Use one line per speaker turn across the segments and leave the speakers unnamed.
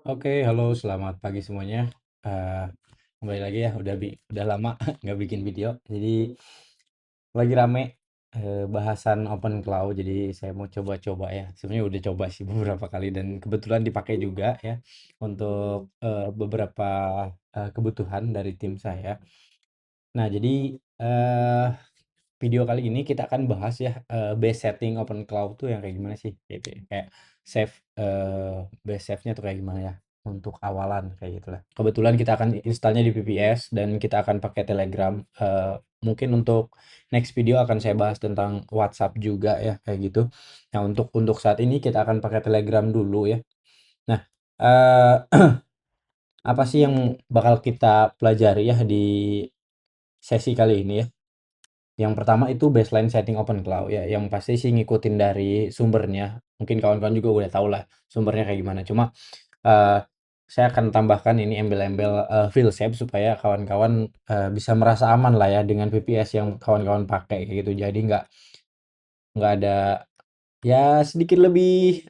Oke, halo, selamat pagi semuanya. Eh, Kembali lagi ya, udah lama nggak bikin video. Jadi lagi rame bahasan open cloud. Jadi saya mau coba-coba ya. Sebenarnya udah coba sih beberapa kali dan kebetulan dipakai juga ya untuk beberapa kebutuhan dari tim saya. Nah, jadi eh video kali ini kita akan bahas ya base setting open cloud tuh yang kayak gimana sih gitu ya. Kayak save base save-nya tuh kayak gimana ya untuk awalan kayak gitulah. Kebetulan kita akan installnya di VPS dan kita akan pakai Telegram. Mungkin untuk next video akan saya bahas tentang WhatsApp juga ya kayak gitu. Nah, untuk saat ini kita akan pakai Telegram dulu ya. Nah, eh apa sih yang bakal kita pelajari ya di sesi kali ini ya? Yang pertama itu baseline setting open cloud ya, yang pasti sih ngikutin dari sumbernya. Mungkin kawan-kawan juga udah tahu lah sumbernya kayak gimana. Cuma eh, saya akan tambahkan ini embel-embel file shape supaya kawan-kawan bisa merasa aman lah ya dengan VPS yang kawan-kawan pakai kayak gitu. Jadi nggak ada ya sedikit lebih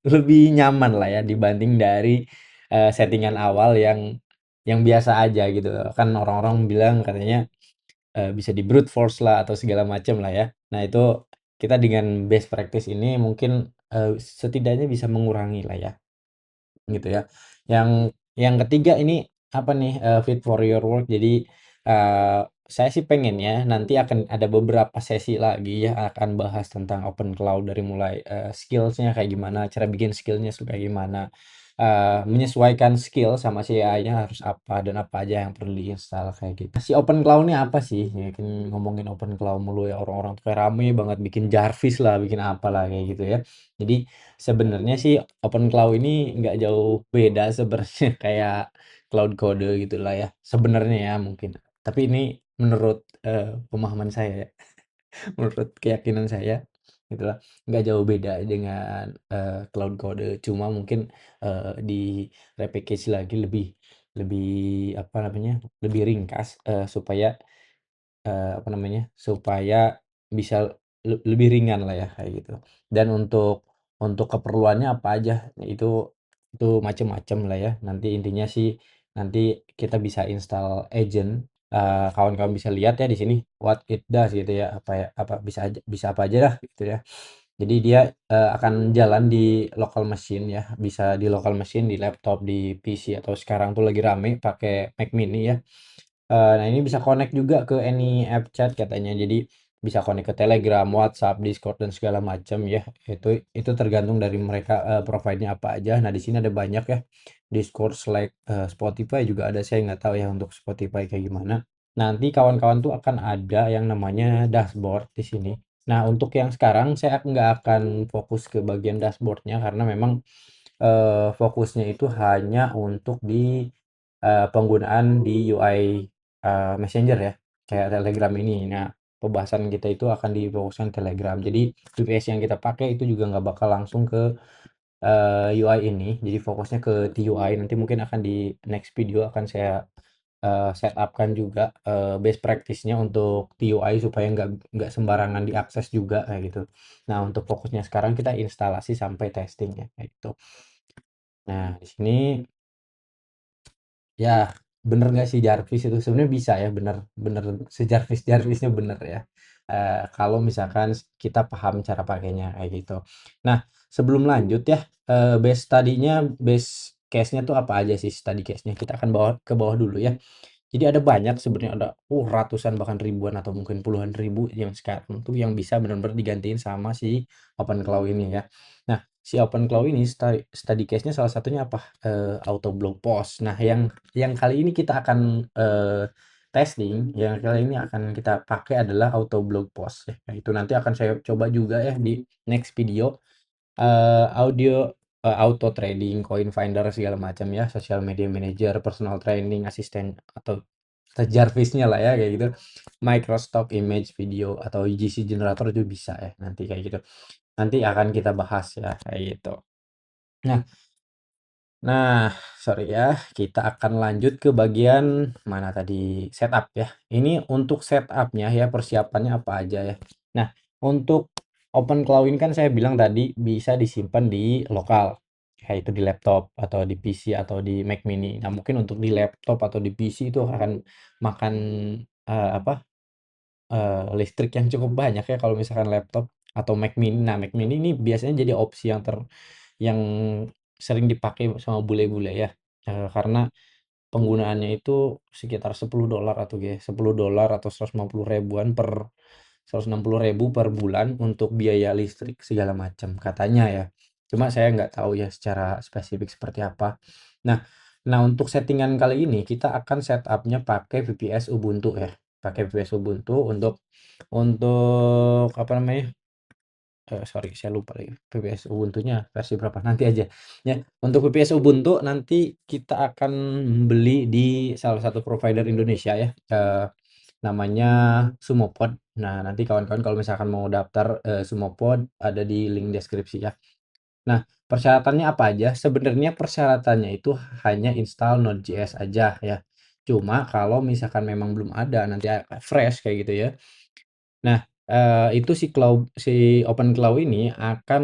lebih nyaman lah ya dibanding dari settingan awal yang biasa aja gitu. Kan orang-orang bilang katanya bisa di brute force lah atau segala macam lah ya. Nah itu kita dengan best practice ini mungkin setidaknya bisa mengurangi lah ya gitu ya. Yang ketiga ini apa nih fit for your work. Jadi saya sih pengen ya nanti akan ada beberapa sesi lagi ya akan bahas tentang open cloud dari mulai skillsnya kayak gimana, cara bikin skillnya kayak gimana, menyesuaikan skill sama si AI-nya harus apa dan apa aja yang perlu diinstal kayak gitu. Si open cloud ini apa sih? Ya, kan ngomongin open cloud mulu ya orang-orang tuh kayak rame banget bikin Jarvis lah, bikin apa lah kayak gitu ya. Jadi sebenarnya sih open cloud ini nggak jauh beda sebenarnya kayak cloud code gitulah ya. Sebenarnya ya mungkin. Tapi ini menurut pemahaman saya ya, menurut keyakinan saya gitulah, nggak jauh beda dengan cloud code. Cuma mungkin di repackage lagi lebih lebih apa namanya? Lebih ringkas supaya apa namanya, supaya bisa lebih ringan lah ya kayak gitu. Dan untuk keperluannya apa aja, itu macem-macem lah ya. Nanti intinya sih nanti kita bisa install agent, kawan-kawan bisa lihat ya di sini what it does gitu ya, apa ya, apa bisa apa aja lah gitu ya. Jadi dia akan jalan di local machine ya, bisa di local machine, di laptop, di PC atau sekarang tuh lagi rame pakai Mac mini ya. Nah ini bisa connect juga ke any app chat katanya. Jadi bisa connect ke Telegram, WhatsApp, Discord dan segala macam ya. Itu tergantung dari mereka provide-nya apa aja. Nah di sini ada banyak ya. Discord, Slack, Spotify juga ada. Saya nggak tahu ya untuk Spotify kayak gimana. Nanti kawan-kawan tuh akan ada yang namanya dashboard di sini. Nah untuk yang sekarang saya nggak akan fokus ke bagian dashboardnya karena memang fokusnya itu hanya untuk di penggunaan di UI Messenger ya, kayak Telegram ini. Nah, pembahasan kita itu akan difokuskan Telegram. Jadi VPS yang kita pakai itu juga nggak bakal langsung ke UI ini. Jadi fokusnya ke TUI. Nanti mungkin akan di next video akan saya set up-kan juga best practice-nya untuk TUI supaya nggak sembarangan diakses juga kayak gitu. Nah, untuk fokusnya sekarang kita instalasi sampai testing ya kayak gitu. Nah, di sini ya bener nggak sih Jarvis itu sebenarnya bisa ya, bener bener sejarvis Jarvisnya bener ya. Kalau misalkan kita paham cara pakainya kayak gitu. Nah, sebelum lanjut ya, base tadinya base case-nya tuh apa aja sih study case-nya? Kita akan bawa ke bawah dulu ya. Jadi ada banyak sebenarnya, ada ratusan bahkan ribuan atau mungkin puluhan ribu yang sekarang tuh yang bisa benar-benar digantiin sama si Open Cloud ini ya. Nah, si Open Cloud ini study case-nya salah satunya apa? Auto blog post. Nah, yang kali ini kita akan testing, yang kali ini akan kita pakai adalah auto blog post ya. Nah, itu nanti akan saya coba juga ya di next video. Audio auto trading, coin finder segala macam ya, social media manager, personal training, asisten atau Jarvisnya lah ya kayak gitu. Microstock image video atau UGC generator itu bisa ya nanti kayak gitu. Nanti akan kita bahas ya kayak gitu. Nah, nah, sorry ya, kita akan lanjut ke bagian mana tadi setup ya. Ini untuk setupnya ya persiapannya apa aja ya. Nah, untuk Open Cloud ini kan saya bilang tadi bisa disimpan di lokal, yaitu di laptop atau di PC atau di Mac mini. Nah, mungkin untuk di laptop atau di PC itu akan makan apa listrik yang cukup banyak ya kalau misalkan laptop atau Mac mini. Nah, Mac mini ini biasanya jadi opsi yang sering dipakai sama bule-bule ya, karena penggunaannya itu sekitar $10 atau $10 atau 150 ribuan 160 ribu per bulan untuk biaya listrik segala macam katanya ya. Cuma saya nggak tahu ya secara spesifik seperti apa. Nah, nah untuk settingan kali ini kita akan setupnya pakai VPS Ubuntu ya. Pakai VPS Ubuntu untuk apa namanya? Sorry, saya lupa lagi VPS Ubuntunya versi berapa nanti aja ya. Untuk VPS Ubuntu nanti kita akan beli di salah satu provider Indonesia ya, namanya Sumopod. Nah, nanti kawan-kawan kalau misalkan mau daftar Sumopod ada di link deskripsi ya. Nah, persyaratannya apa aja? Sebenarnya persyaratannya itu hanya install Node.js aja ya. Cuma kalau misalkan memang belum ada nanti fresh kayak gitu ya. Nah, itu si OpenClaw ini akan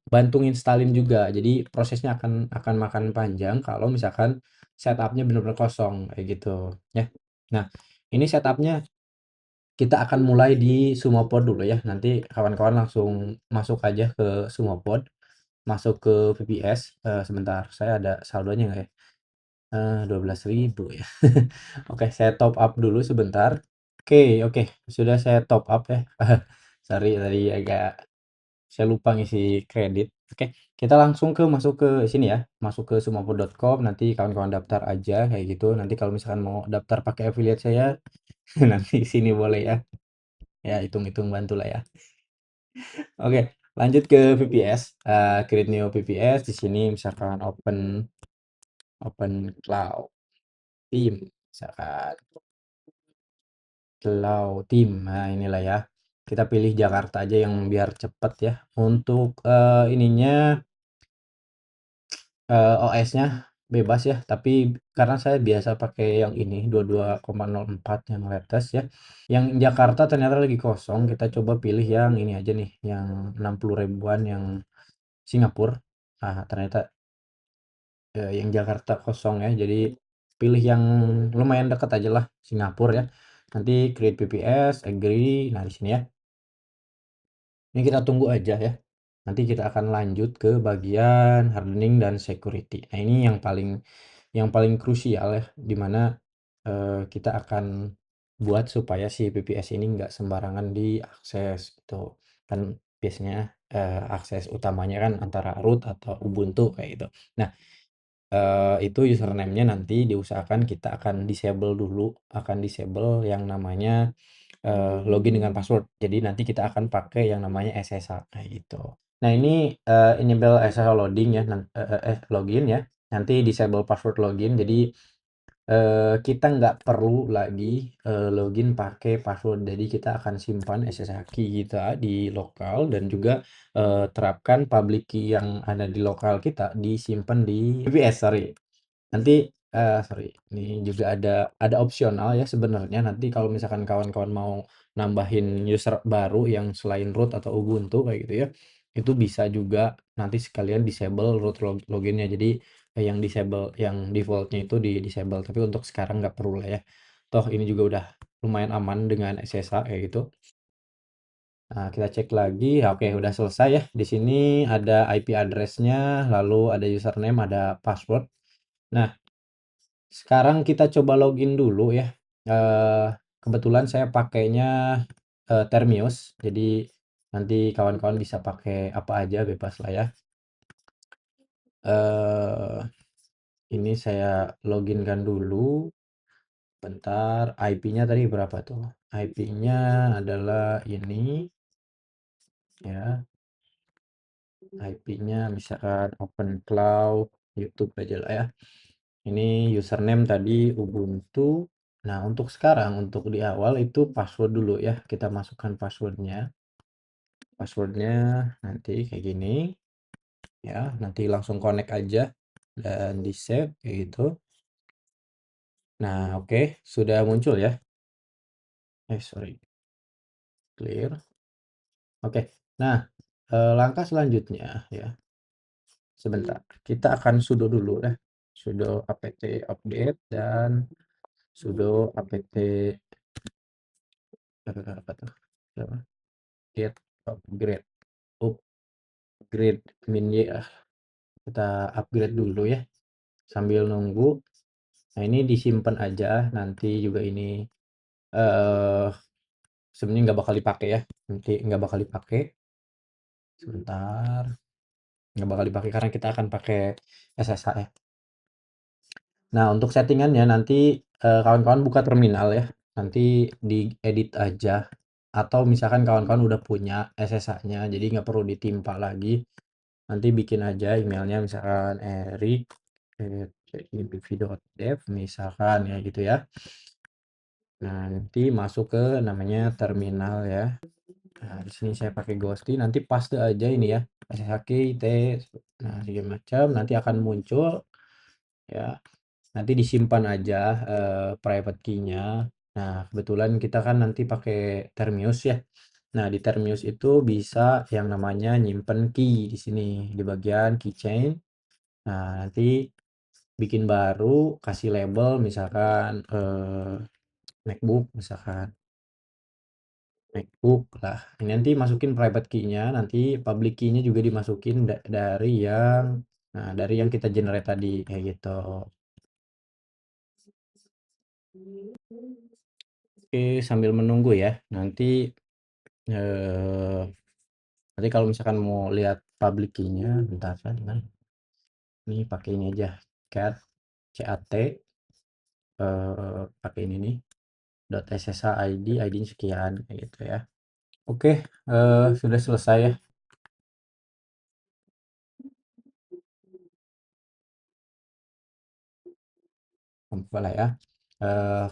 bantu nginstalin juga. Jadi prosesnya akan makan panjang kalau misalkan setupnya benar-benar kosong kayak gitu ya. Nah, ini setupnya kita akan mulai di Sumopod dulu ya. Nanti kawan-kawan langsung masuk aja ke Sumopod, masuk ke VPS. Sebentar, saya ada saldonya nggak ya? 12.000 ya. Oke, saya top up dulu sebentar. Oke, oke, sudah saya top up ya. Sorry tadi agak saya lupa ngisi kredit. Oke, kita langsung masuk ke sini ya, masuk ke sumopod.com. Nanti kawan-kawan daftar aja kayak gitu. Nanti kalau misalkan mau daftar pakai affiliate saya, nanti sini boleh ya. Ya, hitung-hitung bantu lah ya. Oke, lanjut ke VPS. Create new VPS di sini misalkan open cloud team misalkan. Cloud Team. Nah, inilah ya. Kita pilih Jakarta aja yang biar cepet ya. Untuk ininya OS-nya bebas ya, tapi karena saya biasa pakai yang ini 22,04 yang latest ya. Yang Jakarta ternyata lagi kosong, kita coba pilih yang ini aja nih, yang 60 ribuan yang Singapura. Nah, ternyata yang Jakarta kosong ya. Jadi pilih yang lumayan dekat aja lah, Singapura ya. Nanti create VPS, agree. Nah, di sini ya. Ini kita tunggu aja ya. Nanti kita akan lanjut ke bagian hardening dan security. Nah, ini yang paling krusial ya, dimana kita akan buat supaya si VPS ini nggak sembarangan diakses gitu. Kan biasanya akses utamanya kan antara root atau Ubuntu kayak gitu. Nah, itu username-nya nanti diusahakan kita akan disable dulu, akan disable yang namanya login dengan password. Jadi nanti kita akan pakai yang namanya SSH kayak gitu. Nah, ini enable SSH loading ya, login ya. Nanti disable password login. Jadi kita nggak perlu lagi login pakai password. Jadi kita akan simpan SSH key kita di lokal dan juga terapkan public key yang ada di lokal kita disimpan di VPS, sorry. Nanti sorry, ini juga ada opsional ya sebenarnya. Nanti kalau misalkan kawan-kawan mau nambahin user baru yang selain root atau Ubuntu kayak gitu ya, itu bisa juga nanti sekalian disable root loginnya. Jadi yang disable, yang defaultnya itu di disable. Tapi untuk sekarang nggak perlu lah ya. Toh ini juga udah lumayan aman dengan SSH kayak gitu. Nah, kita cek lagi. Ya, oke, udah selesai ya. Di sini ada IP address-nya, lalu ada username, ada password. Nah, sekarang kita coba login dulu ya. Kebetulan saya pakainya Termius, jadi nanti kawan-kawan bisa pakai apa aja bebas lah ya. eh ini saya loginkan dulu. Bentar, IP-nya tadi berapa tuh? IP-nya adalah ini ya. IP-nya misalkan Open Cloud, YouTube aja lah ya. Ini username tadi Ubuntu. Nah, untuk sekarang, untuk di awal itu password dulu ya. Kita masukkan passwordnya. Passwordnya nanti kayak gini. Ya, nanti langsung connect aja. Dan di save kayak gitu. Nah, oke. Sudah muncul ya. Sorry. Clear. Oke. Nah, Langkah selanjutnya ya, sebentar, kita akan sudo dulu ya, sudo apt update dan sudo apt apa tuh, get upgrade upgrade min y ya. Kita upgrade dulu ya sambil nunggu. Nah, ini disimpan aja, nanti juga ini eh sebenarnya nggak bakal dipakai ya, nanti nggak bakal dipakai, sebentar, nggak bakal dipakai karena kita akan pakai SSH ya. Nah, untuk settingannya nanti kawan-kawan buka terminal ya, nanti diedit aja, atau misalkan kawan-kawan udah punya SSH-nya jadi nggak perlu ditimpa lagi, nanti bikin aja emailnya misalkan eric@cekbv.dev misalkan ya gitu ya. Nah, nanti masuk ke namanya terminal ya. Nah, di sini saya pakai Ghosty, nanti paste aja ini ya, sshk nah segala macam, nanti akan muncul ya. Nanti disimpan aja private key-nya. Nah, kebetulan kita kan nanti pakai Termius ya. Nah, di Termius itu bisa yang namanya nyimpen key di sini di bagian keychain. Nah, nanti bikin baru, kasih label misalkan MacBook misalkan. MacBook lah. Ini nanti masukin private key-nya, nanti public key-nya juga dimasukin dari yang kita generate tadi kayak gitu. Oke, sambil menunggu ya. Eh, nanti kalau misalkan mau lihat public key-nya, bentar saya di mana? Ini pakai ini aja, cat pakai ini nih .ssh id-nya sekian kayak gitu ya. Oke, sudah selesai ya. Boleh ya.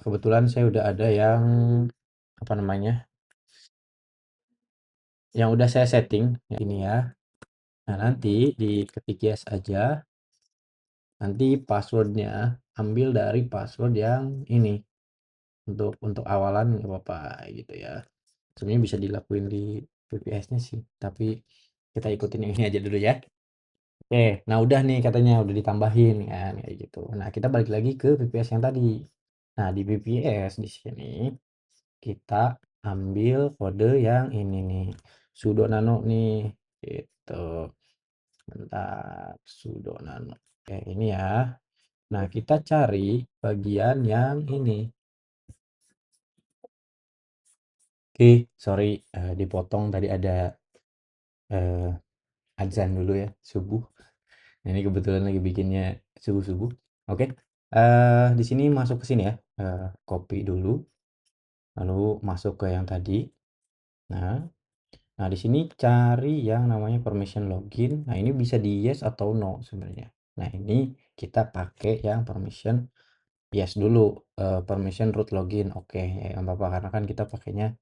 Kebetulan saya udah ada yang apa namanya? Yang udah saya setting ya ini ya. Nah, nanti diketik yes aja. Nanti passwordnya ambil dari password yang ini. Untuk awalan nggak apa-apa gitu ya. Sebenarnya bisa dilakuin di VPS-nya sih, tapi kita ikutin yang ini aja dulu ya. Oke, nah udah nih katanya udah ditambahin kan kayak gitu. Nah, kita balik lagi ke VPS yang tadi. Nah, di VPS di sini kita ambil kode yang ini nih, sudo nano nih gitu. Bentar, sudo nano. Oke, ini ya. Nah, kita cari bagian yang ini. Oke, sorry dipotong tadi ada eh, adzan dulu ya, subuh. Nah, ini kebetulan lagi bikinnya subuh-subuh. Oke. Di sini masuk ke sini ya. Copy dulu, lalu masuk ke yang tadi. Nah, nah di sini cari yang namanya permission login. Nah, ini bisa di yes atau no sebenarnya. Nah, ini kita pakai yang permission yes dulu. Permission root login. Oke, ya nggak apa-apa karena kan kita pakainya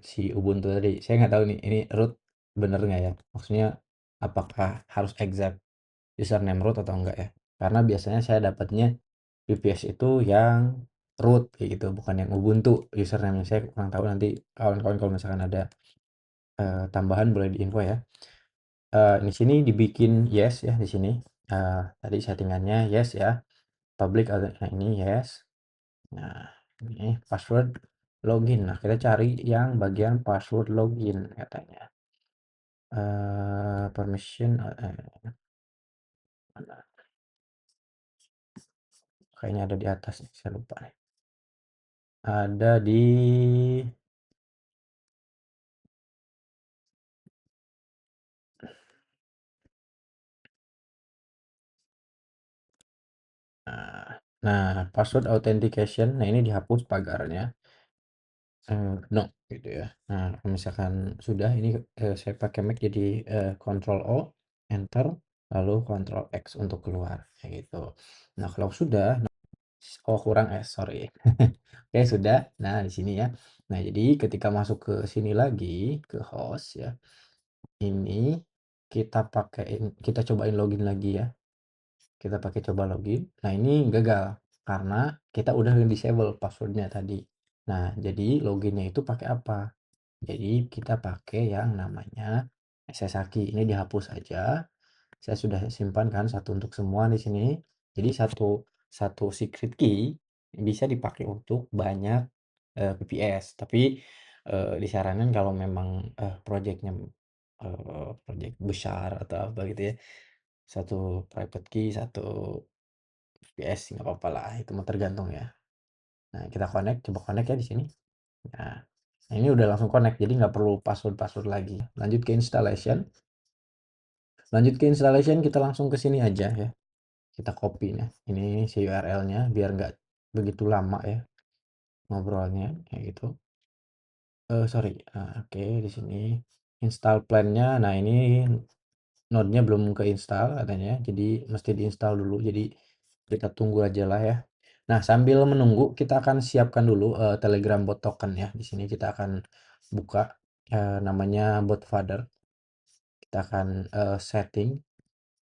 si Ubuntu tadi. Saya nggak tahu nih, ini root bener nggak ya? Maksudnya apakah harus exact username root atau enggak ya? Karena biasanya saya dapatnya VPS itu yang root kayak gitu, bukan yang Ubuntu username. Saya kurang tahu, nanti kawan-kawan kalau misalkan ada tambahan boleh diinfo ya. Di sini dibikin yes ya di sini. Tadi settingannya yes ya. Public nah ini yes. Nah, ini password login. Nah, kita cari yang bagian password login katanya. Permission mana? Kayaknya ada di atas nih, saya lupa nih. Ada di nah, password authentication. Nah, ini dihapus pagarnya. No gitu ya. Nah, kalau misalkan sudah ini saya pakai Mac jadi Ctrl O, Enter, lalu Ctrl X untuk keluar kayak gitu. Nah, kalau sudah, oh kurang sorry. Oke, sudah. Nah, di sini ya. Nah, jadi ketika masuk ke sini lagi ke host ya. Ini kita cobain login lagi ya. Kita pakai coba login. Nah, ini gagal karena kita udah disable passwordnya tadi. Nah, jadi loginnya itu pakai apa? Jadi kita pakai yang namanya SSHKey. Ini dihapus aja. Saya sudah simpan kan satu untuk semua di sini. Jadi satu satu secret key bisa dipakai untuk banyak VPS. Tapi disarankan kalau memang projectnya project besar atau apa gitu ya, satu private key, satu VPS nggak apa-apa lah. Itu mah tergantung ya. Nah, kita connect, coba connect ya di sini. Nah, ini udah langsung connect, jadi nggak perlu password-password lagi. Lanjut ke installation. Lanjut ke installation, kita langsung ke sini aja ya. Kita copy nih. Ini si URL-nya biar nggak begitu lama ya ngobrolnya kayak gitu. Sorry. Oke, di sini install plan-nya. Nah, ini node-nya belum keinstall katanya, jadi mesti diinstal dulu. Jadi kita tunggu aja lah ya. Nah, sambil menunggu kita akan siapkan dulu Telegram bot token ya. Di sini kita akan buka namanya bot father. Kita akan setting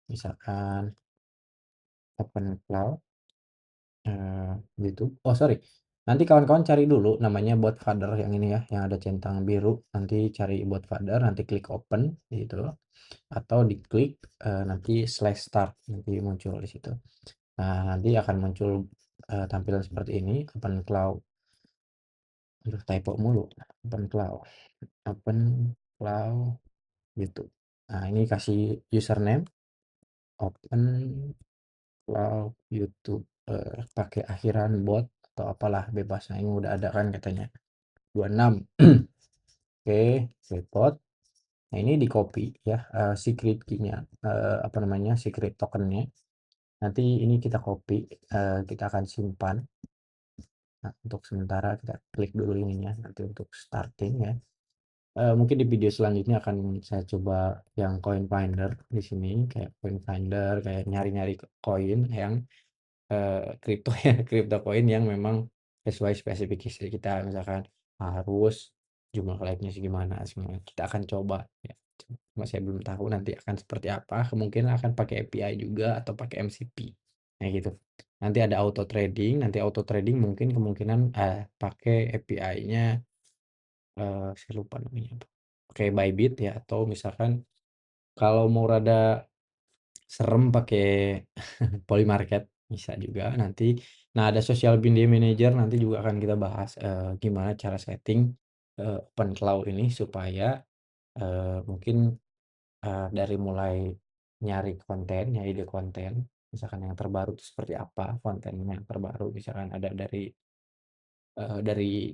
misalkan open cloud gitu. Oh, sorry. Nanti kawan-kawan cari dulu namanya bot father yang ini ya, yang ada centang biru. Nanti cari bot father, nanti klik open gitu. Atau diklik nanti slash start, nanti muncul di situ. Nah, nanti akan muncul tampilan seperti ini, open cloud. Aduh, typo mulu. Open cloud. Open cloud YouTube. Nah, ini kasih username open cloud YouTube, pakai akhiran bot atau apalah bebas. Nah, ini udah ada kan katanya 26. Oke, create bot. Nah, ini di copy ya secret key-nya, apa namanya, secret tokennya. Nanti ini kita copy, kita akan simpan. Nah, untuk sementara kita klik dulu ininya nanti untuk starting ya. Mungkin di video selanjutnya akan saya coba yang coin finder di sini, kayak coin finder, kayak nyari-nyari koin yang kripto ya, kripto koin yang memang sesuai spesifikasi kita, misalkan harus jumlah like-nya segimana, segimana. Kita akan coba ya. Cuma saya belum tahu nanti akan seperti apa. Kemungkinan akan pakai API juga atau pakai MCP. Kayak gitu. Nanti ada auto trading, nanti auto trading mungkin kemungkinan pakai API-nya saya lupa namanya apa. Pakai Bybit ya, atau misalkan kalau mau rada serem pakai Polymarket bisa juga nanti. Nah, ada social media manager nanti juga akan kita bahas gimana cara setting open cloud ini supaya mungkin dari mulai nyari konten, nyari ide konten, misalkan yang terbaru itu seperti apa kontennya yang terbaru, misalkan ada dari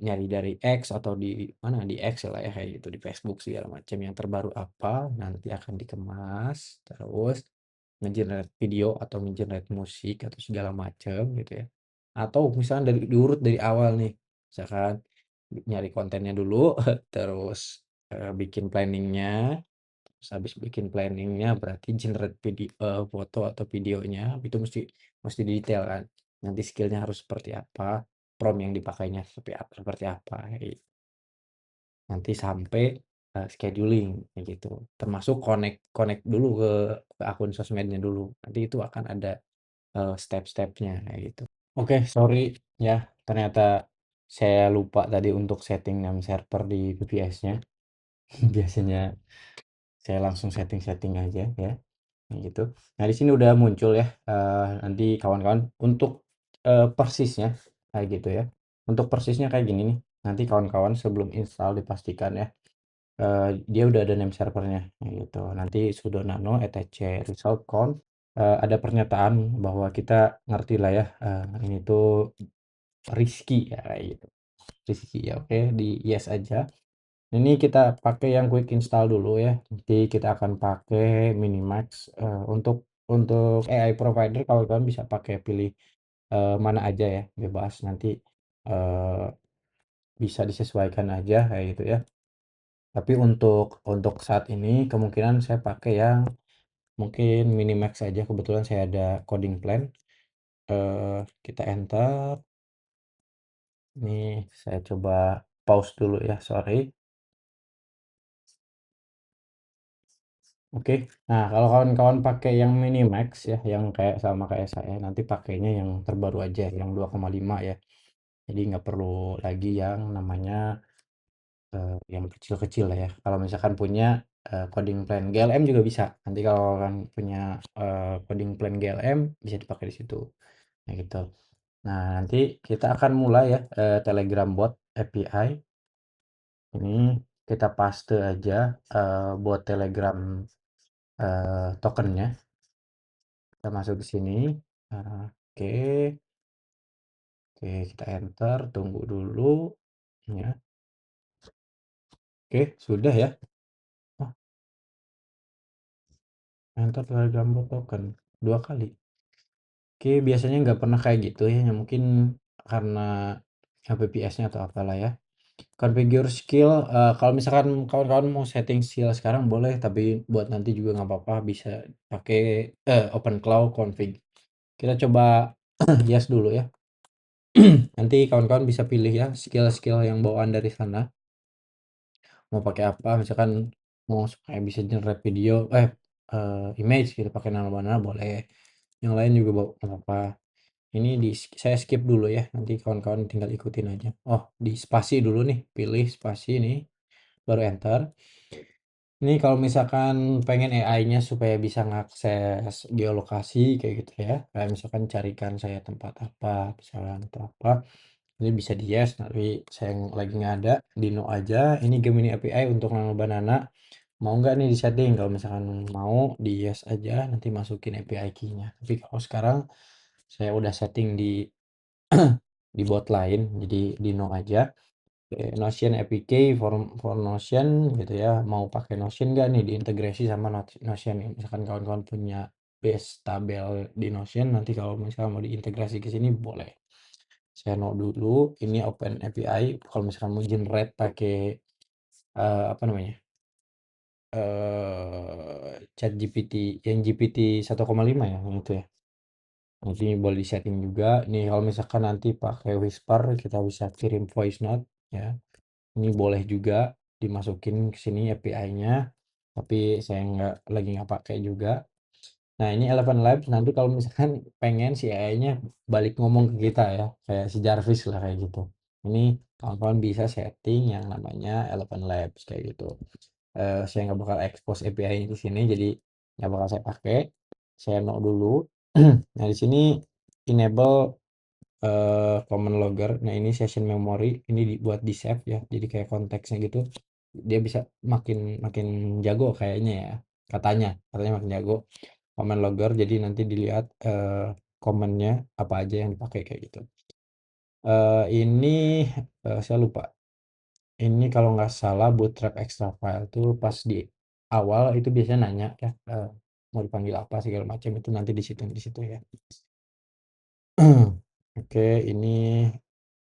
nyari dari X atau di mana di X lah ya kayak gitu, di Facebook segala macam yang terbaru apa nanti akan dikemas, terus ngegenerate video atau ngegenerate musik atau segala macam gitu ya. Atau misalkan diurut dari awal nih, misalkan nyari kontennya dulu, terus bikin planningnya. Terus habis bikin planningnya berarti generate video, foto atau videonya itu mesti mesti detail kan. Nanti skillnya harus seperti apa, prompt yang dipakainya seperti apa, kayak nanti sampai scheduling kayak gitu. Termasuk connect connect dulu ke akun sosmednya dulu. Nanti itu akan ada step-stepnya kayak gitu. Oke, sorry ya, ternyata saya lupa tadi untuk setting name server di VPS-nya. Biasanya saya langsung setting-setting aja ya. Kayak gitu. Nah, di sini udah muncul ya, nanti kawan-kawan untuk persisnya kayak gitu ya. Untuk persisnya kayak gini nih. Nanti kawan-kawan sebelum install dipastikan ya, dia udah ada name servernya kayak gitu. Nanti sudo nano etc result conf, ada pernyataan bahwa kita ngerti lah ya, ini tuh risky ya kayak gitu. Risky ya, oke di yes aja. Ini kita pakai yang quick install dulu ya. Nanti kita akan pakai Minimax untuk AI provider kawan-kawan bisa pakai pilih mana aja ya, bebas nanti eh, bisa disesuaikan aja kayak gitu ya. Tapi untuk saat ini kemungkinan saya pakai yang mungkin Minimax saja, kebetulan saya ada coding plan. Kita enter. Nih saya coba pause dulu ya, sorry. Oke, nah kalau kawan-kawan pakai yang Minimax ya, yang kayak sama kayak saya, nanti pakainya yang terbaru aja, yang 2,5 ya. Jadi nggak perlu lagi yang namanya yang kecil-kecil lah ya. Kalau misalkan punya coding plan GLM juga bisa. Nanti kalau kan punya coding plan GLM bisa dipakai di situ. Nah gitu. Nah nanti kita akan mulai ya Telegram bot API. Ini kita paste aja buat Telegram tokennya. Kita masuk ke sini. Oke, oke kita enter. Tunggu dulu. Ya, oke sudah ya. Oh, enter Telegram bot token 2 kali. Oke, biasanya nggak pernah kayak gitu ya. Mungkin karena VPS-nya atau apalah ya. Configure skill, kalau misalkan kawan-kawan mau setting skill sekarang boleh, tapi buat nanti juga nggak apa-apa, bisa pakai Open Cloud config. Kita coba yes dulu ya. Nanti kawan-kawan bisa pilih ya skill-skill yang bawaan dari sana. Mau pakai apa, misalkan mau supaya bisa generate video, image gitu pakai nano banana boleh. Yang lain juga nggak apa-apa. Ini saya skip dulu ya, nanti kawan-kawan tinggal ikutin aja. Oh, di spasi dulu nih, pilih spasi nih, baru enter. Ini kalau misalkan pengen AI-nya supaya bisa ngakses geolokasi kayak gitu ya, kayak misalkan carikan saya tempat apa, misalkan atau apa, ini bisa di yes, tapi saya lagi nggak ada, di no aja. Ini Gemini API untuk Nano Banana, mau nggak nih di setting? Kalau misalkan mau di yes aja, nanti masukin API key-nya. Tapi kalau sekarang saya udah setting di di bot lain, jadi di no aja. Notion APK for Notion gitu ya, mau pakai Notion nggak nih diintegrasi sama Notion ya, misalkan kawan-kawan punya base tabel di Notion, nanti kalau misalkan mau diintegrasi ke sini boleh. Saya no dulu, ini open API. Kalau misalkan mau generate pakai apa namanya, chat GPT yang GPT 1,5 ya, yang itu ya, nanti boleh di setting juga. Nih kalau misalkan nanti pakai Whisper kita bisa kirim voice note ya. Ini boleh juga dimasukin ke sini API-nya, tapi saya nggak pakai juga. Nah, ini Eleven Labs nanti kalau misalkan pengen si AI-nya balik ngomong ke kita ya, kayak si Jarvis lah kayak gitu. Ini kawan-kawan bisa setting yang namanya Eleven Labs kayak gitu. Saya nggak bakal expose API di sini, jadi nggak bakal saya pakai. Saya no dulu. Nah, di sini enable common logger. Nah, ini session memory ini dibuat di save ya. Jadi kayak konteksnya gitu. Dia bisa makin makin jago kayaknya ya. Katanya makin jago command logger. Jadi nanti dilihat commandnya apa aja yang dipakai kayak gitu. Ini saya lupa. Ini kalau nggak salah bootstrap extra file tuh pas di awal itu biasanya nanya ya mau dipanggil apa segala macam itu nanti di situ ya. Oke, ini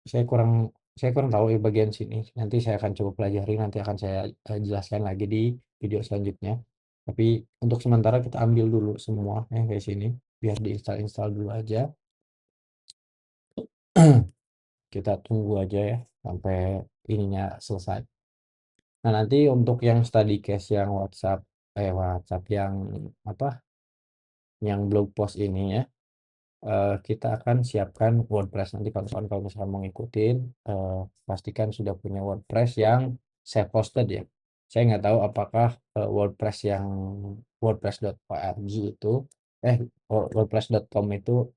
saya kurang saya kurang tahu ya bagian sini. Nanti saya akan coba pelajari, nanti akan saya jelaskan lagi di video selanjutnya. Tapi untuk sementara kita ambil dulu semua ya kayak sini, biar diinstal-install dulu aja. Kita tunggu aja ya sampai ininya selesai. Nah, nanti untuk yang study case yang WhatsApp yang apa? Yang blog post ini ya, kita akan siapkan WordPress. Nanti kalau misalkan mau ngikutin, pastikan sudah punya WordPress yang self hosted ya. Saya nggak tahu apakah WordPress yang WordPress.org itu WordPress.com itu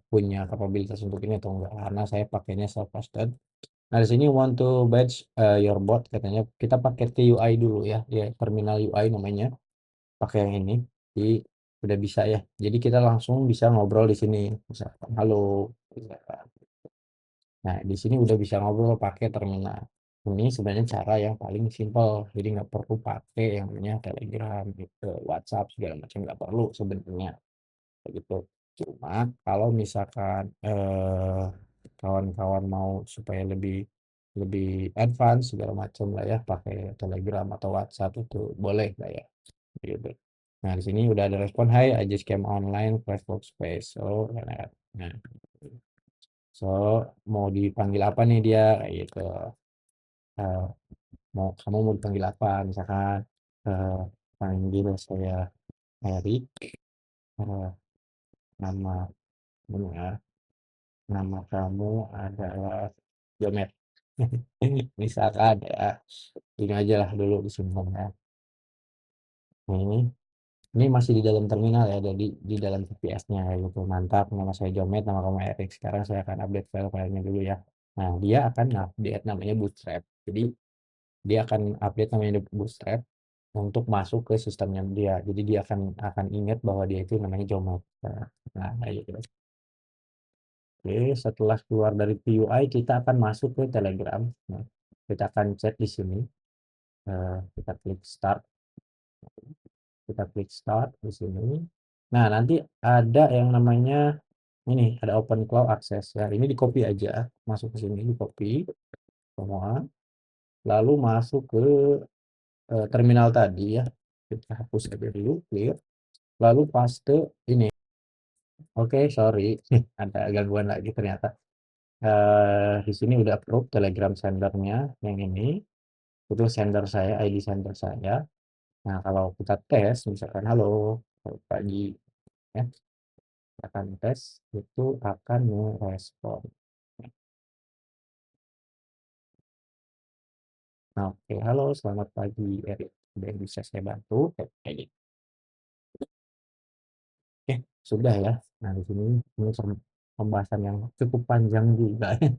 punya kapabilitas untuk ini atau enggak, karena saya pakainya self hosted. Nah, di sini want to batch your bot, katanya kita pakai TUI dulu ya, terminal UI namanya, pakai yang ini. Jadi udah bisa ya. Jadi kita langsung bisa ngobrol di sini. Misalkan halo. Misalkan. Nah, di sini udah bisa ngobrol pakai terminal. Ini sebenarnya cara yang paling simpel. Jadi nggak perlu pakai yang namanya Telegram, gitu, WhatsApp segala macam nggak perlu sebenarnya. Begitu. Cuma kalau misalkan kawan-kawan mau supaya lebih lebih advance segala macam lah ya pakai Telegram atau WhatsApp itu boleh lah ya gitu. Nah, di sini udah ada respon, "Hai, I just came online, Flash Workspace." So, nah, so mau dipanggil apa nih dia kayak gitu. Eh, kamu mau dipanggil apa? Misalkan eh, panggil saya Erik, eh, nama benar, nama kamu adalah Jomet. Misalkan ya, ini aja lah dulu di sini ya. Ini masih di dalam terminal ya, jadi di dalam VPS-nya gitu. Mantap, nama saya Jomet, nama kamu Erik. Sekarang saya akan update file-filenya dulu ya. Nah, dia akan update namanya Bootstrap. Jadi dia akan update namanya Bootstrap untuk masuk ke sistemnya dia. Jadi dia akan ingat bahwa dia itu namanya Jomet. Nah, kayak gitu. Oke, setelah keluar dari PUI kita akan masuk ke Telegram. Nah, kita akan chat di sini. Kita klik start. Kita klik start di sini. Nah, nanti ada yang namanya ini, ada Open Cloud Access ya. Ini di copy aja, masuk ke sini di copy semua, lalu masuk ke terminal tadi ya. Kita hapus aja dulu, clear. Lalu paste ini. Oke, sorry, ada gangguan lagi ternyata. Di sini udah approve Telegram sendernya yang ini. Itu sender saya, ID sender saya. Nah, kalau kita tes, misalkan halo, selamat pagi, ya, akan tes, itu akan merespon. Nah, oke, halo, selamat pagi, Erik. Ada yang bisa saya bantu? Kayak gitu. Oke, sudah ya. Nah, di sini ini pembahasan yang cukup panjang juga ya.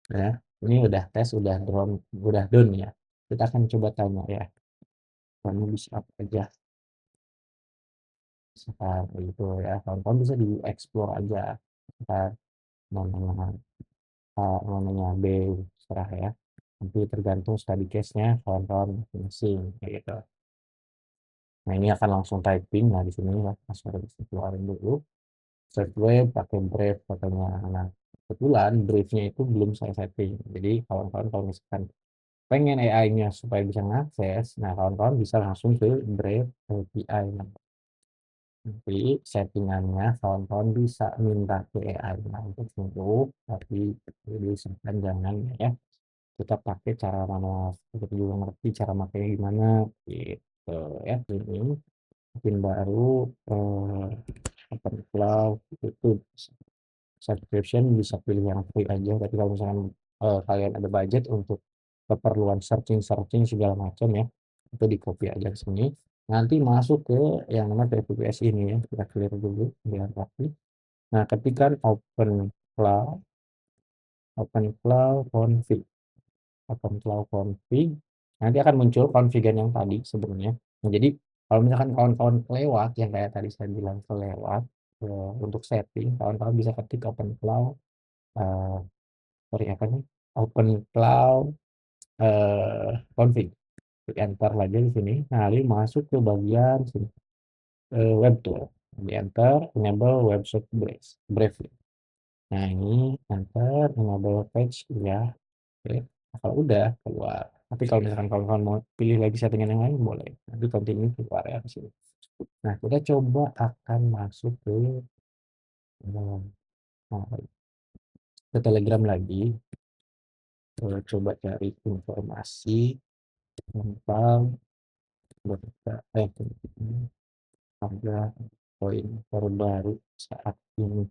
Ya, ini udah tes, udah done ya. Kita akan coba tanya ya, kamu bisa apa aja sekarang itu ya. Kawan-kawan bisa di explore aja. Kita namanya A, namanya B, serah ya. Nanti tergantung study case-nya kawan-kawan masing-masing kayak gitu. Nah, ini akan langsung typing. Nah, di sini ya, langsung keluarin dulu. Search web pakai Brave katanya. Nah, kebetulan Brave-nya itu belum saya setting. Jadi kawan-kawan kalau misalkan pengen AI-nya supaya bisa ngakses, nah kawan-kawan bisa langsung ke Brave API. Nanti settingannya kawan-kawan bisa minta ke AI-nya untuk sembuh, tapi diusahakan jangan ya. Kita pakai cara manual. Kita juga ngerti cara makanya gimana gitu ya. Ini mungkin baru Open Cloud itu subscription bisa pilih yang free aja, tapi kalau misalkan kalian ada budget untuk keperluan searching segala macam ya, itu di copy aja ke sini, nanti masuk ke yang namanya VPS ini ya, kita clear dulu biar rapi. Nah, ketika open cloud config, nanti akan muncul configuran yang tadi sebenarnya. Nah, jadi kalau misalkan kawan-kawan kelewat yang kayak tadi saya bilang kelewat untuk setting, kawan-kawan bisa ketik open cloud eh, sorry apa nih, open cloud config, klik enter lagi di sini. Nah, ini masuk ke bagian sini, web tool, di enter enable website brave. Nah, ini enter enable page ya. Oke. Nah, kalau udah keluar, tapi kalau misalkan kawan-kawan mau pilih lagi settingan yang lain boleh, nanti continue keluar ya di sini. Nah, kita coba akan masuk ke Telegram lagi. Coba cari informasi tentang harga koin terbaru saat ini.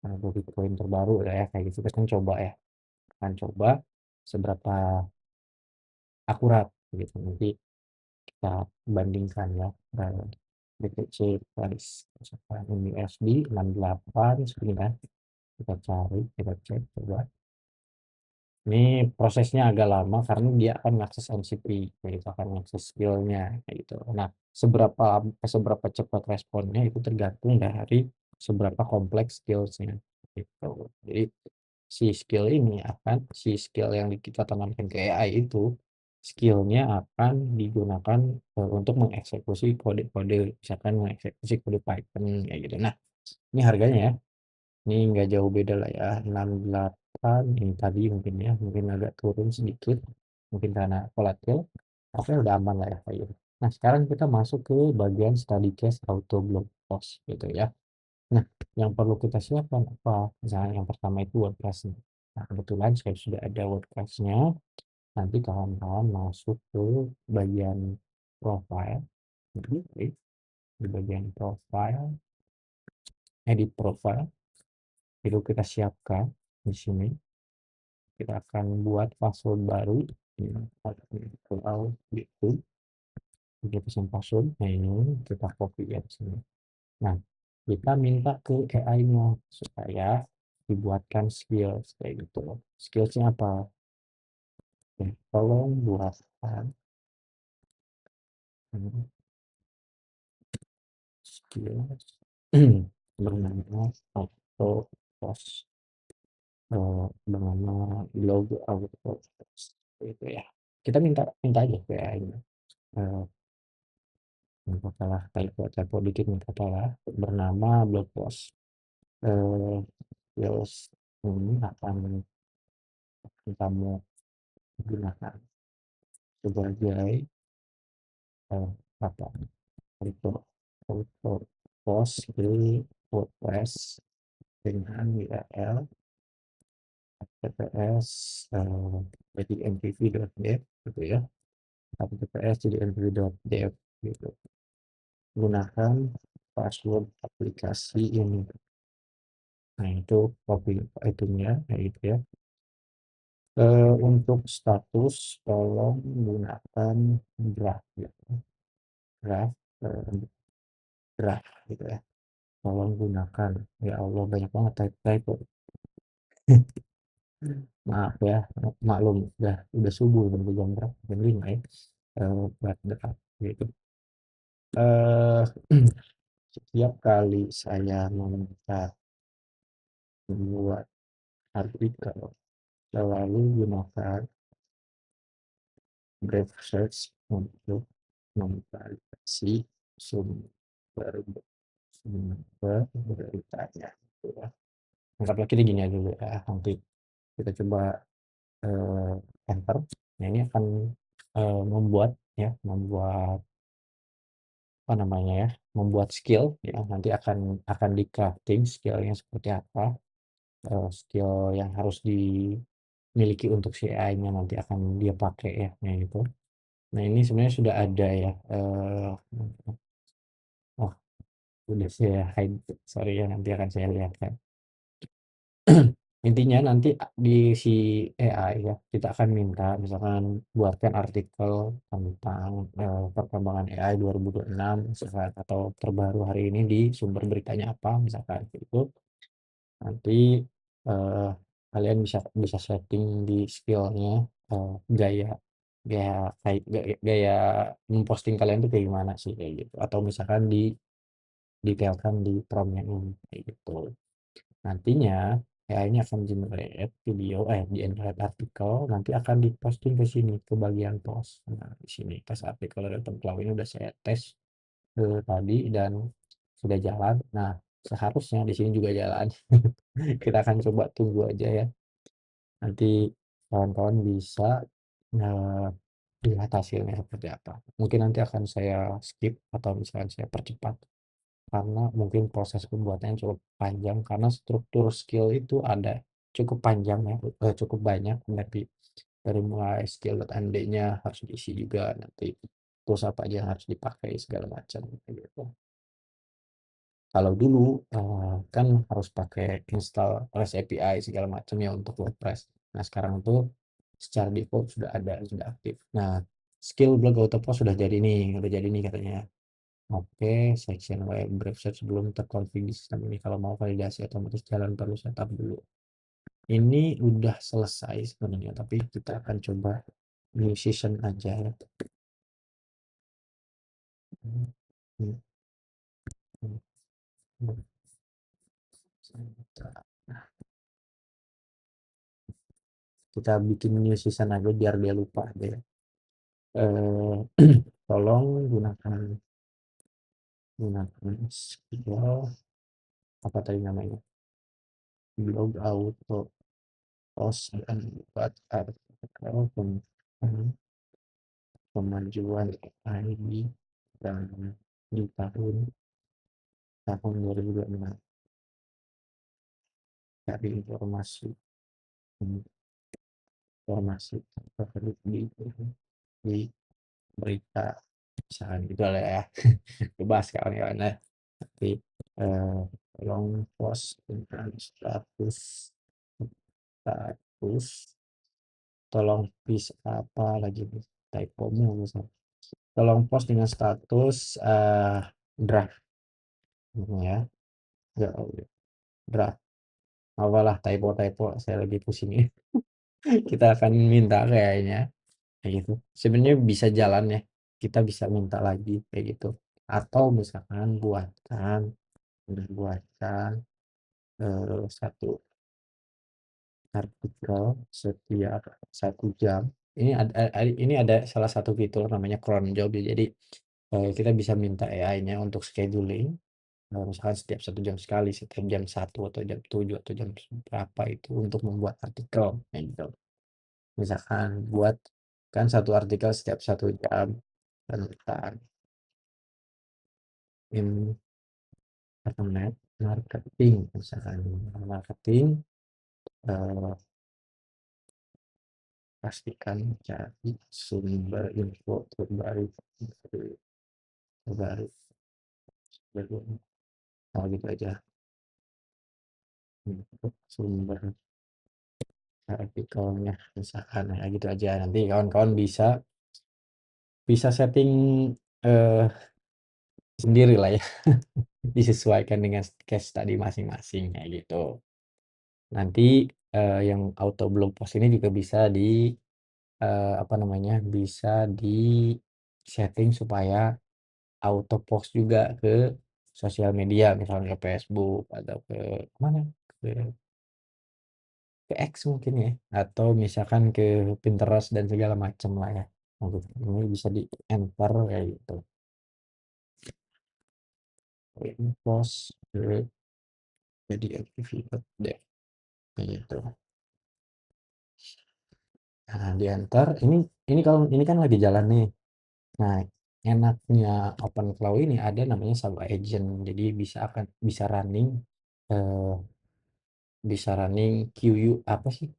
Nah, koin terbaru ya kayak gitu. Kita kan coba ya, akan coba seberapa akurat gitu. Nanti kita bandingkan ya. BTC price misalkan USD 68 sekian. Kita cari, kita cek coba. Ini prosesnya agak lama karena dia akan mengakses MCP, yaitu akan mengakses skillnya kayak gitu. Nah, seberapa cepat responnya itu tergantung dari seberapa kompleks skillsnya gitu. Jadi si skill yang kita tanamkan ke AI itu skillnya akan digunakan untuk mengeksekusi kode-kode, misalkan mengeksekusi kode Python kayak gitu. Nah, ini harganya ya. Ini nggak jauh beda lah ya, 68 ini tadi mungkin ya, mungkin agak turun sedikit, mungkin karena volatil. Oke, udah aman lah ya kayak gitu. Nah, sekarang kita masuk ke bagian study case auto block post gitu ya. Nah, yang perlu kita siapkan apa? Misalnya yang pertama itu WordPress. Nah, kebetulan saya sudah ada WordPress-nya. Nanti kawan-kawan masuk ke bagian profile. Oke, di bagian profile, edit profile. itu kita siapkan di sini. Kita akan buat password baru. Kalau gitu, kita pesan password. Nah ini kita copy ya di sini. Nah, kita minta ke AI-nya supaya dibuatkan skills kayak gitu. Skillsnya apa? Oke, tolong buatkan skills bernama auto post bernama blog auto post itu ya. Kita minta minta aja ke AI-nya. Eh, minta salah typo dikit minta salah bernama blog post. Skills ini akan kamu gunakan sebagai apa untuk post di WordPress dengan URL https jadi mvv.dev gitu ya, https jadi mvv.dev gitu, gunakan password aplikasi ini. Nah itu copy itunya ya itu ya. Untuk status tolong gunakan draft ya, draft draft gitu ya, tolong gunakan. Ya Allah banyak banget typo. Maaf ya, maklum udah subuh udah jam berapa? Jam 5 ya. Buat draft gitu. Eh setiap kali saya meminta membuat artikel selalu gunakan Brave Search untuk memvalidasi sumber sumber beritanya gitu ya. Anggaplah kita gini aja dulu ya, nanti kita coba enter. Nah ini akan membuat apa namanya ya, membuat skill ya, nanti akan di crafting skillnya seperti apa, skill yang harus dimiliki untuk si AI-nya nanti akan dia pakai ya, nah itu. Nah ini sebenarnya sudah ada ya, oh udah saya hide, sorry ya, nanti akan saya lihatkan. Intinya nanti di si AI ya, kita akan minta misalkan buatkan artikel tentang perkembangan AI 2026 misalkan, atau terbaru hari ini di sumber beritanya apa misalkan itu. Nanti eh, kalian bisa bisa setting di skillnya, gaya gaya kayak gaya memposting kalian tuh kayak gimana sih kayak gitu, atau misalkan di detailkan di prompt ini kayak gitu. Nantinya AI ini akan generate video, generate artikel, nanti akan diposting ke sini ke bagian post. Nah, di sini tes artikel dari Cloud ini udah saya tes tadi dan sudah jalan. Nah, seharusnya di sini juga jalan. Kita akan coba tunggu aja ya. Nanti kawan-kawan bisa eh, lihat hasilnya seperti apa. Mungkin nanti akan saya skip atau misalkan saya percepat karena mungkin proses pembuatannya cukup panjang, karena struktur skill itu ada cukup panjang ya, cukup banyak, tapi dari mulai skill.md-nya harus diisi juga nanti, terus apa aja yang harus dipakai segala macam gitu. Kalau dulu kan harus pakai install REST API segala macam ya untuk WordPress. Nah sekarang tuh secara default sudah ada, sudah aktif. Nah skill blog autopost sudah jadi nih, katanya. Oke, section web browser sebelum terkonfig di sistem ini. Kalau mau validasi otomatis jalan perlu setup dulu. Ini udah selesai sebenarnya, tapi kita akan coba new session aja ya. Kita bikin new season aja biar dia lupa deh. Tolong gunakan skill apa tadi namanya, blog auto post dan buat artikel tentang kemajuan AI dan di tahun 2026, cari informasi terbaru di berita misalkan gitu lah ya. Bebas kawan-kawan ya, tapi Tolong post dengan status tolong bisa apa lagi nih typomu misal tolong post dengan status draft ini ya enggak draft apalah typo saya lagi pusing ya. Kita akan minta kayaknya kayak gitu sebenarnya bisa jalan ya kita bisa minta lagi kayak gitu atau misalkan buatkan satu artikel setiap 1 jam. Ini ada salah satu fitur namanya cron job ya. Jadi kita bisa minta AI-nya untuk scheduling. Misalkan setiap 1 jam sekali, setiap jam 1 atau jam 7 atau jam berapa itu untuk membuat artikel. Kayak gitu. Misalkan buat kan satu artikel setiap 1 jam tentang internet marketing, misalkan marketing. eh, Pastikan cari sumber info terbaru terbaru terbaru. Oh gitu aja untuk sumber artikelnya misalkan ya gitu aja nanti kawan-kawan bisa bisa setting eh, sendiri lah ya disesuaikan dengan case tadi masing-masing kayak gitu nanti yang auto blog post ini juga bisa di apa namanya bisa di setting supaya auto post juga ke sosial media misalnya ke Facebook atau ke mana ke ke X mungkin ya atau misalkan ke Pinterest dan segala macam lah ya nah, gitu. Ini bisa di enter kayak gitu post ke jadi activity deh kayak gitu nah di enter ini kalau ini kan lagi jalan nih nah enaknya OpenClaw ini ada namanya sub agent jadi bisa running eh, bisa running QU apa sih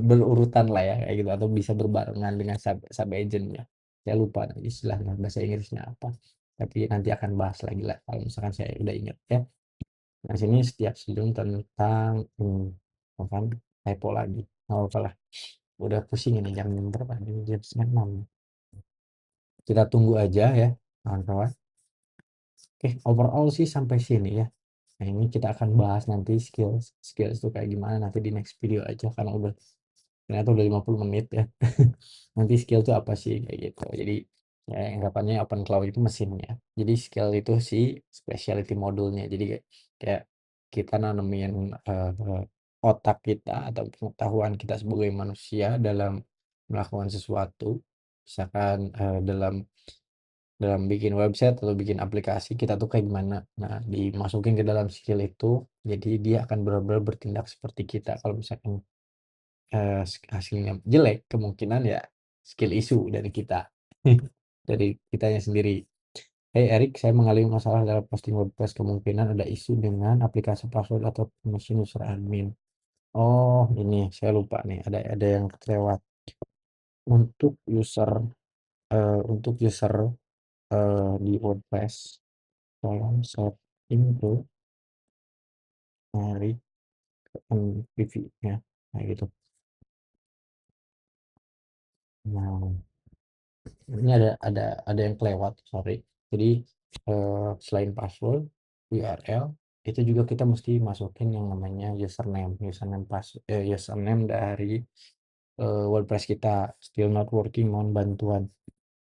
berurutan lah ya kayak gitu atau bisa berbarengan dengan sub agent ya saya lupa istilahnya bahasa Inggrisnya apa tapi nanti akan bahas lagi lah kalau misalkan saya udah ingat ya nah sini setiap sebelum tentang kan typo lagi nggak apa lah udah pusing ini jam berapa ini jam 9 kita tunggu aja ya kawan-kawan oke overall sih sampai sini ya nah ini kita akan bahas nanti skills skills itu kayak gimana nanti di next video aja karena udah ternyata udah 50 menit ya nanti skill itu apa sih kayak gitu jadi ya anggapannya open cloud itu mesinnya jadi skill itu si specialty modulnya jadi kayak kita nanemin otak kita atau pengetahuan kita sebagai manusia dalam melakukan sesuatu misalkan dalam dalam bikin website atau bikin aplikasi kita tuh kayak gimana nah dimasukin ke dalam skill itu jadi dia akan benar-benar bertindak seperti kita kalau misalkan hasilnya jelek kemungkinan ya skill isu dari kita dari kitanya sendiri. Hey Erik, saya mengalami masalah dalam posting WordPress kemungkinan ada isu dengan aplikasi password atau permission user admin. Oh, ini saya lupa nih, ada yang kelewat. Untuk user di WordPress, tolong setting tuh Erik MPV-nya, nah gitu. Nah, ini ada yang kelewat sorry jadi selain password URL itu juga kita mesti masukin yang namanya username dari WordPress kita still not working mohon bantuan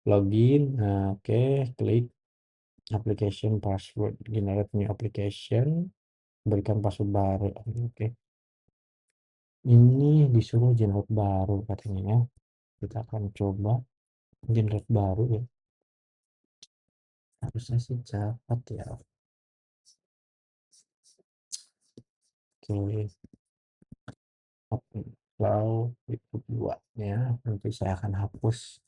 login nah, oke klik application password generate new application berikan password baru oke ini disuruh generate baru katanya ya kita akan coba generate baru ya harusnya sih cepat ya oke kalau itu dua ya nanti saya akan hapus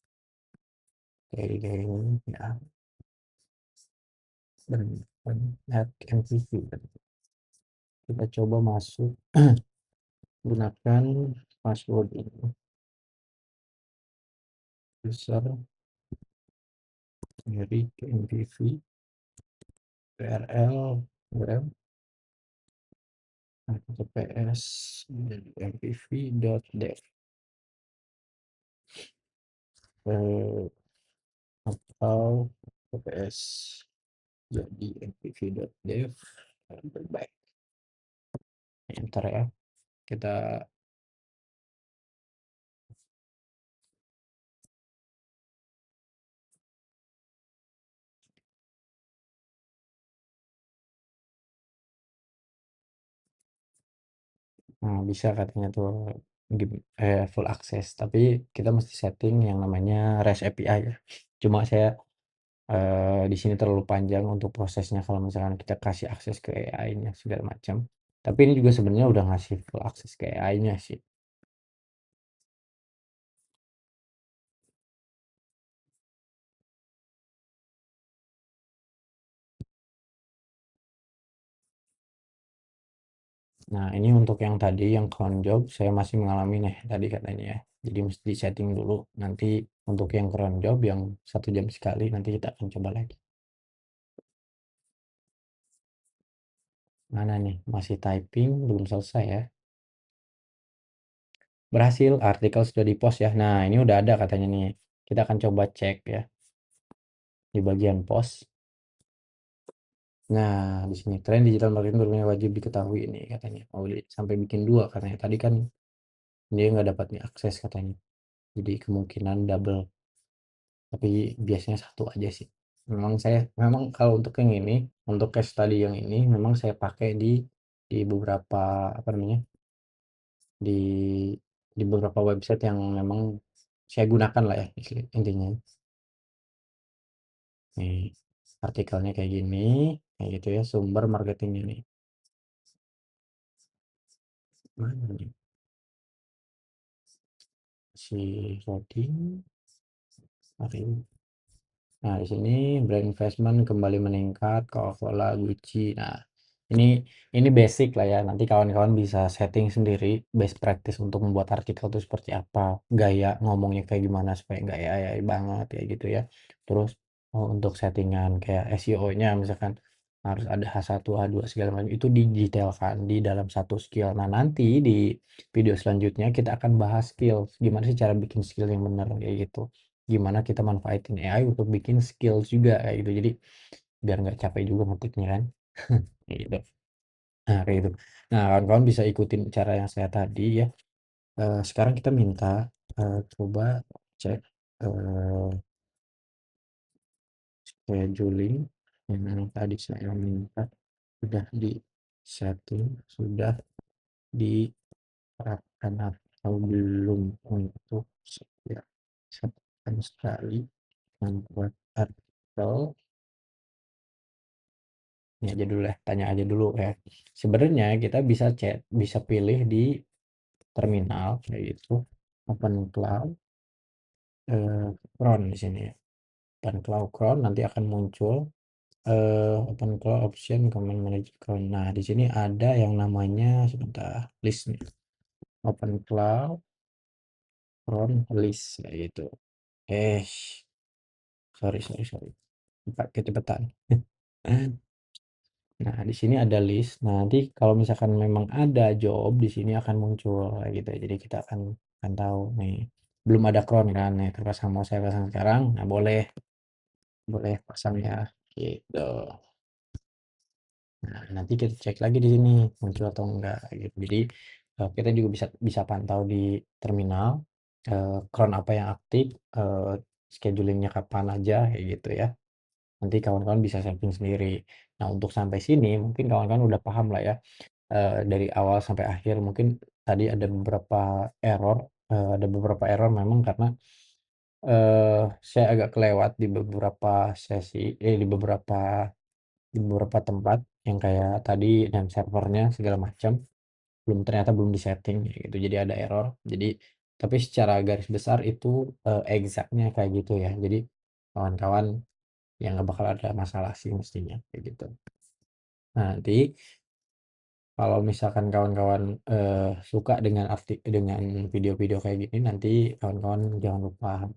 dari ini ya dan add MVV kita coba masuk gunakan password ini user dari MVV URL web https mpv.dev eh, atau https jadi mpv.dev baik, enter ya. Kita bisa katanya tuh full access, tapi kita mesti setting yang namanya REST API ya. Cuma saya di sini terlalu panjang untuk prosesnya kalau misalkan kita kasih akses ke AI-nya segala macam. Tapi ini juga sebenarnya udah ngasih full akses ke AI-nya sih. Nah, ini untuk yang tadi yang cron job saya masih mengalami nih tadi katanya ya. Jadi mesti setting dulu. Nanti untuk yang cron job yang 1 jam sekali nanti kita akan coba lagi. Mana nih? Masih typing, belum selesai ya. Berhasil, artikel sudah di-post ya. Nah, ini udah ada katanya nih. Kita akan coba cek ya di bagian post. Nah, di sini tren digital marketing berikutnya wajib diketahui ini katanya. Oh, sampai bikin 2 katanya. Tadi kan dia nggak dapat nih akses katanya. Jadi kemungkinan double. Tapi biasanya 1 aja sih. Memang kalau untuk yang ini, untuk case study yang ini memang saya pakai di beberapa apa namanya? Di beberapa website yang memang saya gunakan lah ya intinya. Nih, artikelnya kayak gini, kayak gitu ya, sumber marketingnya nih. Mana nih? Si loading, mari. Nah, di sini brand investment kembali meningkat, Coca-Cola, Gucci. Nah, ini ini basic lah ya. Nanti kawan-kawan bisa setting sendiri best practice untuk membuat artikel itu seperti apa, gaya ngomongnya kayak gimana supaya nggak AI banget ya gitu ya. Terus untuk settingan kayak SEO-nya misalkan harus ada H1, H2 segala macam itu didetailkan di dalam satu skill. Nah, nanti di video selanjutnya kita akan bahas skill, gimana sih cara bikin skill yang benar kayak gitu, gimana kita manfaatin AI untuk bikin skills juga kayak gitu, jadi biar nggak capek juga ngetiknya kan. Kayak gitu. Nah kayak gitu. Nah kawan-kawan bisa ikutin cara yang saya tadi ya. Sekarang kita minta coba cek eh, scheduling yang tadi saya minta sudah di setting, sudah diterapkan atau belum untuk ya satukan sekali membuat artikel. Ini aja dulu ya, tanya aja dulu ya. Sebenarnya kita bisa chat, bisa pilih di terminal kayak gitu. Open Cloud Cron di sini ya. Open Cloud Cron nanti akan muncul Open Cloud Option Command Manager Cron. Nah, di sini ada yang namanya sebentar list nih. Open Cloud Cron list kayak gitu. Eh, sorry. Kecepatan. Nah, di sini ada list. Nah, nanti kalau misalkan memang ada job di sini akan muncul kayak gitu. Jadi kita akan tahu nih. Belum ada cron kan nih, terpasang mau saya pasang sekarang. Nah, boleh pasang ya gitu. Nah, nanti kita cek lagi di sini muncul atau enggak gitu. Jadi kita juga bisa bisa pantau di terminal cron apa yang aktif, schedulingnya kapan aja kayak gitu ya. Nanti kawan-kawan bisa setting sendiri. Nah, untuk sampai sini mungkin kawan-kawan udah paham lah ya, dari awal sampai akhir. Mungkin tadi ada beberapa error memang karena saya agak kelewat di beberapa di beberapa tempat yang kayak tadi dan servernya segala macam ternyata belum disetting gitu. Jadi ada error. Jadi tapi secara garis besar itu exactnya kayak gitu ya. Jadi kawan-kawan yang nggak bakal ada masalah sih mestinya kayak gitu. Nah, nanti kalau misalkan kawan-kawan suka dengan video-video kayak gini, nanti kawan-kawan jangan lupa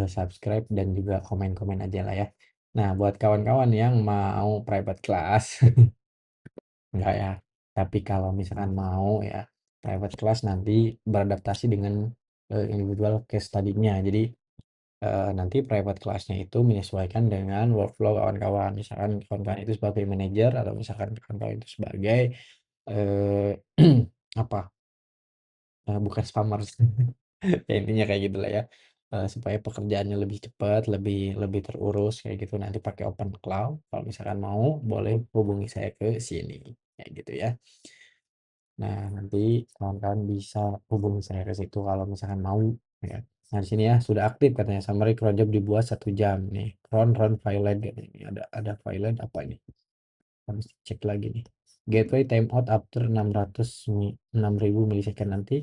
subscribe dan juga komen-komen aja lah ya. Nah, buat kawan-kawan yang mau private class Enggak ya. Tapi kalau misalkan mau ya private class nanti beradaptasi dengan individual case study-nya. Jadi nanti private class-nya itu menyesuaikan dengan workflow kawan-kawan. Misalkan kawan-kawan itu sebagai manajer atau misalkan kawan-kawan itu sebagai eh, apa? Bukan spammer. Ya intinya kayak gitu lah ya. Supaya pekerjaannya lebih cepat, lebih lebih terurus kayak gitu nanti pakai open cloud. Kalau misalkan mau boleh hubungi saya ke sini kayak gitu ya. Nah, nanti kawan-kawan bisa hubungi saya ke situ kalau misalkan mau ya. Nah, di sini ya sudah aktif katanya summary project dibuat 1 jam nih. Run file ini ada file apa ini? Harus cek lagi nih. Gateway timeout after 6.000 milisecond nanti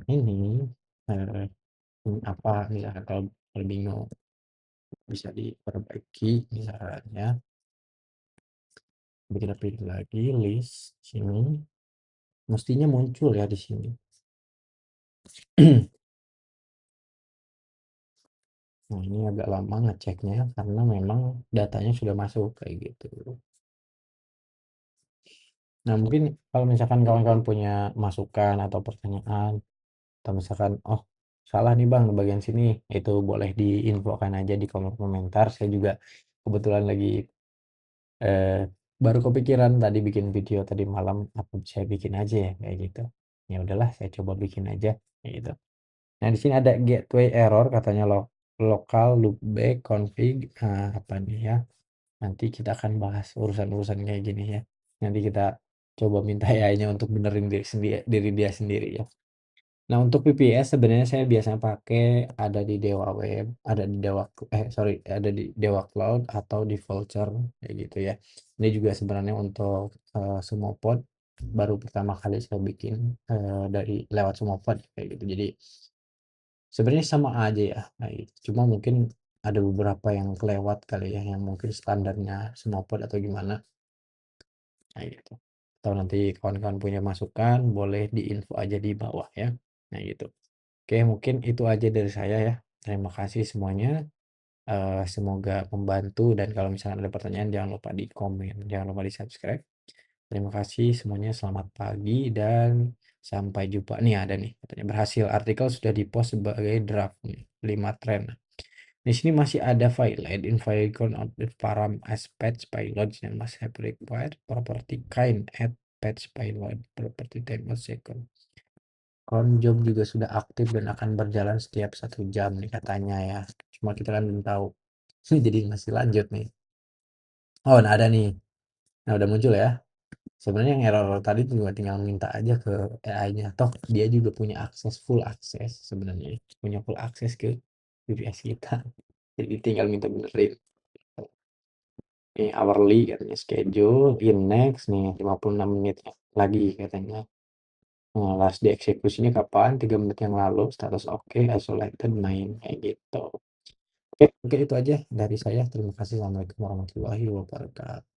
ini eh, ini apa misalkan kalau bingung bisa diperbaiki misalnya bikin lebih lagi list sini mestinya muncul ya di sini. Nah, ini agak lama ngeceknya karena memang datanya sudah masuk kayak gitu. Nah, mungkin kalau misalkan kawan-kawan punya masukan atau pertanyaan, atau misalkan, oh salah nih bang di bagian sini, itu boleh diinfokan aja di kolom komentar. Saya juga kebetulan lagi eh, baru kepikiran tadi bikin video tadi malam, apa saya bikin aja ya kayak gitu. Ya udahlah, saya coba bikin aja kayak gitu. Nah, di sini ada gateway error katanya local loopback config apa nih ya. Nanti kita akan bahas urusan-urusan kayak gini ya. Nanti kita coba minta AI-nya untuk benerin diri dia sendiri ya. Nah, untuk VPS sebenarnya saya biasanya pakai ada di Dewa Web, ada di Dewa sorry, ada di Dewa Cloud atau di Vultr kayak gitu ya. Ini juga sebenarnya untuk semua pod baru pertama kali saya bikin dari lewat semua pod kayak gitu. Jadi sebenarnya sama aja ya. Nah, cuma mungkin ada beberapa yang kelewat kali ya yang mungkin standarnya semua pod atau gimana. Nah, gitu. Atau nanti kawan-kawan punya masukan boleh diinfo aja di bawah ya. Nah, gitu. Oke, mungkin itu aja dari saya ya. Terima kasih semuanya. Semoga membantu dan kalau misalnya ada pertanyaan jangan lupa di komen, jangan lupa di subscribe. Terima kasih semuanya. Selamat pagi dan sampai jumpa. Nih ada nih katanya berhasil artikel sudah dipost sebagai draft nih 5 tren. Di sini masih ada file file count of the param as patch payload yang must have required property kind at patch payload property time per second. Cron job juga sudah aktif dan akan berjalan setiap 1 jam nih katanya ya. Cuma kita kan belum tahu. Jadi masih lanjut nih. Oh, nah ada nih. Nah udah muncul ya. Sebenarnya yang error tadi juga tinggal minta aja ke AI-nya. Toh dia juga punya akses full akses sebenarnya. Punya full akses ke VPS kita. Jadi tinggal minta benerin. Ini hourly katanya schedule in next nih 56 menit lagi katanya. Nah, last dieksekusinya kapan? 3 menit yang lalu. Status oke, isolated main kayak gitu. Oke, oke itu aja dari saya. Terima kasih. Assalamualaikum warahmatullahi wabarakatuh.